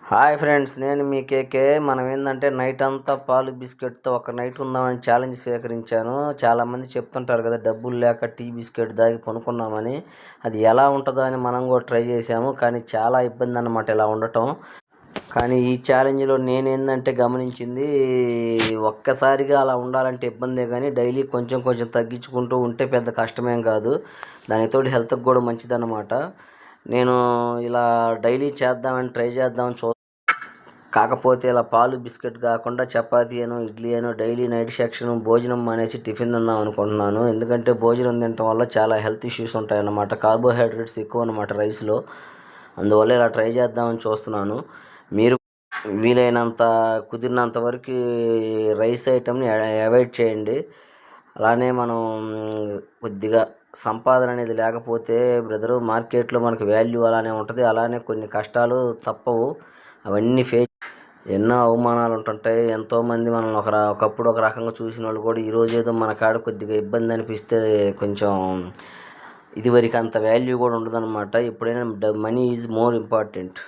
Hi friends, నేను మీ కేకే. మనం ఏంటంటే నైట్ అంతా పాలు బిస్కెట్తో ఒక నైట్ ఉందామని ఛాలెంజ్ స్వీకరించాను. చాలామంది చెప్తుంటారు కదా, డబ్బులు లేక టీ బిస్కెట్ దాగి పనుకున్నామని. అది ఎలా ఉంటుందో అని మనం కూడా ట్రై చేసాము, కానీ చాలా ఇబ్బంది అన్నమాట ఇలా ఉండటం. కానీ ఈ ఛాలెంజ్లో నేనేందంటే గమనించింది, ఒక్కసారిగా అలా ఉండాలంటే ఇబ్బందే, కానీ డైలీ కొంచెం కొంచెం తగ్గించుకుంటూ ఉంటే పెద్ద కష్టమేం కాదు. దానితోటి హెల్త్కి కూడా మంచిదన్నమాట. నేను ఇలా డైలీ చేద్దామని ట్రై చేద్దామని కాకపోతే ఇలా పాలు బిస్కెట్ కాకుండా చపాతీ అనో ఇడ్లీ అనో డైలీ నైట్ సెక్షన్ భోజనం మానేసి టిఫిన్ తిందాం అనుకుంటున్నాను. ఎందుకంటే భోజనం తినటం వల్ల చాలా హెల్త్ ఇష్యూస్ ఉంటాయన్నమాట. కార్బోహైడ్రేట్స్ ఎక్కువ అన్నమాట రైస్లో. అందువల్ల ఇలా ట్రై చేద్దామని చూస్తున్నాను. మీరు వీలైనంత కుదిరినంత వరకు రైస్ ఐటమ్ని అవాయిడ్ చేయండి. అలానే మనం కొద్దిగా సంపాదన అనేది లేకపోతే బ్రదరు, మార్కెట్లో మనకు వాల్యూ అలానే ఉంటుంది. అలానే కొన్ని కష్టాలు తప్పవు. అవన్నీ ఎన్నో అవమానాలు ఉంటుంటాయి. ఎంతోమంది మనల్ని ఒకప్పుడు ఒక రకంగా చూసిన వాళ్ళు కూడా ఈరోజు ఏదో మన కాడ కొద్దిగా ఇబ్బంది అనిపిస్తే కొంచెం ఇదివరకు అంత వాల్యూ కూడా ఉండదన్నమాట. ఎప్పుడైనా మనీ ఈజ్ మోర్ ఇంపార్టెంట్.